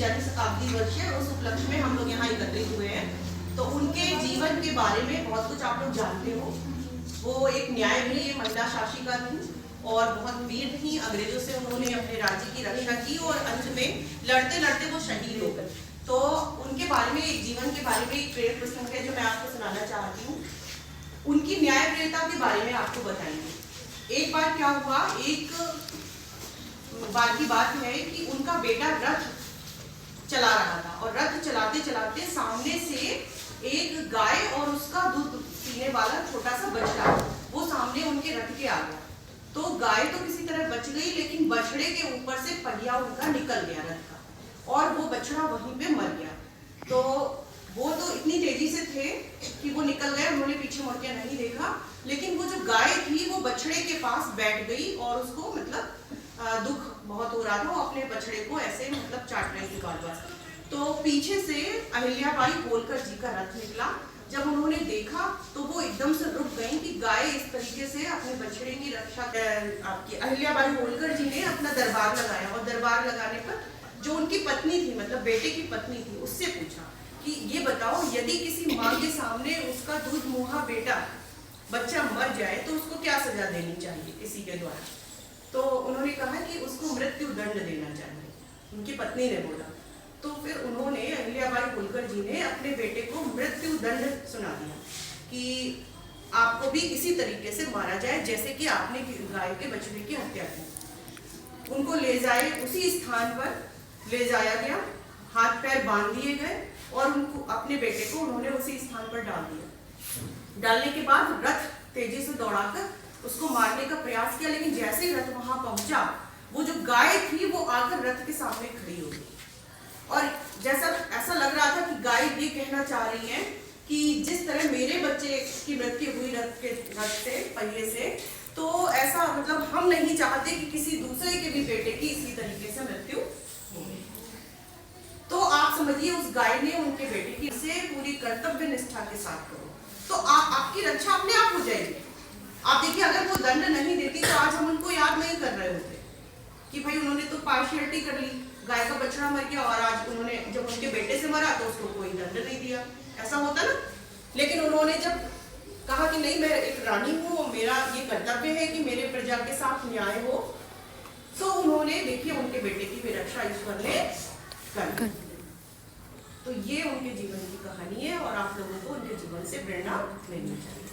जन्म शताब्दी वर्ष है, उस उपलक्ष्य में हम लोग यहाँ एकत्रित हुए हैं। तो उनके जीवन के बारे में बहुत कुछ आप लोग जानते हो। वो एक न्यायप्रिय महिला शासिका थी और बहुत वीर थी। अंग्रेजों से उन्होंने अपने राज्य की रक्षा की और अंत में लड़ते लड़ते वो शहीद हो गए। तो उनके बारे में, एक जीवन के बारे में एक प्रेरक प्रसंग है जो मैं आपको सुनाना चाहती हूँ। उनकी न्यायप्रियता के बारे में आपको बताएंगे। एक बार क्या हुआ, एक बार की बात है कि उनका बेटा रथ चला रहा था और रथ चलाते चलाते सामने से एक गाय और उसका दूध पीने वाला छोटा सा बछड़ा वो सामने उनके रथ के आ गया। तो गाय तो किसी तरह बच गई, लेकिन बछड़े के ऊपर से पहिया उनका निकल गया रथ का और वो बछड़ा वहीं पे मर गया। तो वो तो इतनी तेजी से थे कि वो निकल गए, उन्होंने पीछे मुड़ के नहीं देखा। लेकिन वो जो गाय थी वो बछड़े के पास बैठ गई और उसको मतलब दुख बहुत हो रहा था, वो अपने बछड़े को ऐसे मतलब चाट रही थी बार बार। तो पीछे से अहिल्याबाई होलकर जी का रथ निकला। जब उन्होंने देखा तो वो एकदम से रुक गई कि गाय इस तरीके से अपने बछड़े की रक्षा। आपकी अहिल्याबाई होलकर जी ने अपना दरबार लगाया और दरबार लगाने पर जो उनकी पत्नी थी, मतलब बेटे की पत्नी थी, उससे पूछा कि ये बताओ, यदि किसी माँ के सामने उसका दूध मुहा बेटा बच्चा मर जाए तो उसको क्या सजा देनी चाहिए किसी के द्वारा? तो उन्होंने कहा कि उसको मृत्यु दंड देना चाहिए, उनकी पत्नी ने बोला। तो फिर उन्होंने, अहिल्याबाई होलकर जी ने अपने बेटे को मृत्यु दंड सुना दिया कि आपको भी इसी तरीके से मारा जाए जैसे कि आपने गाय के बछड़े की हत्या की। उनको ले जाए, उसी स्थान पर ले जाया गया, हाथ पैर बांध दिए गए और उनको, अपने बेटे को उन्होंने उसी स्थान पर डाल दिया। डालने के बाद रथ तेजी से दौड़ाकर उसको मारने का प्रयास किया, लेकिन जैसे ही रथ वहां पहुंचा, वो जो गाय थी वो आकर रथ के सामने खड़ी हो गई और जैसा ऐसा लग रहा था कि गाय ये कहना चाह रही है कि जिस तरह मेरे बच्चे की मृत्यु हुई रथ से, पहिए से, तो ऐसा मतलब हम नहीं चाहते कि किसी दूसरे के भी बेटे की इसी तरीके से मृत्यु हो। तो आप समझिए, उस गाय ने उनके बेटे की से पूरी कर्तव्य निष्ठा के साथ करो तो आपकी रक्षा अपने आप हो जाएगी। आप देखिए, अगर वो दंड नहीं देती तो आज हम उनको याद नहीं कर रहे होते कि भाई उन्होंने तो पार्शियलिटी कर ली, गाय का बछड़ा मर गया और आज उन्होंने जब उनके बेटे से मरा तो उसको कोई दंड नहीं दिया, ऐसा होता ना। लेकिन उन्होंने जब कहा कि नहीं, मैं एक रानी हूँ और मेरा ये कर्तव्य है कि मेरे प्रजा के साथ न्याय हो, तो उन्होंने, देखिए, उनके बेटे की भी रक्षा ईश्वर ने कर। तो ये उनके जीवन की कहानी है और आप लोगों को उनके जीवन से प्रेरणा लेनी चाहिए।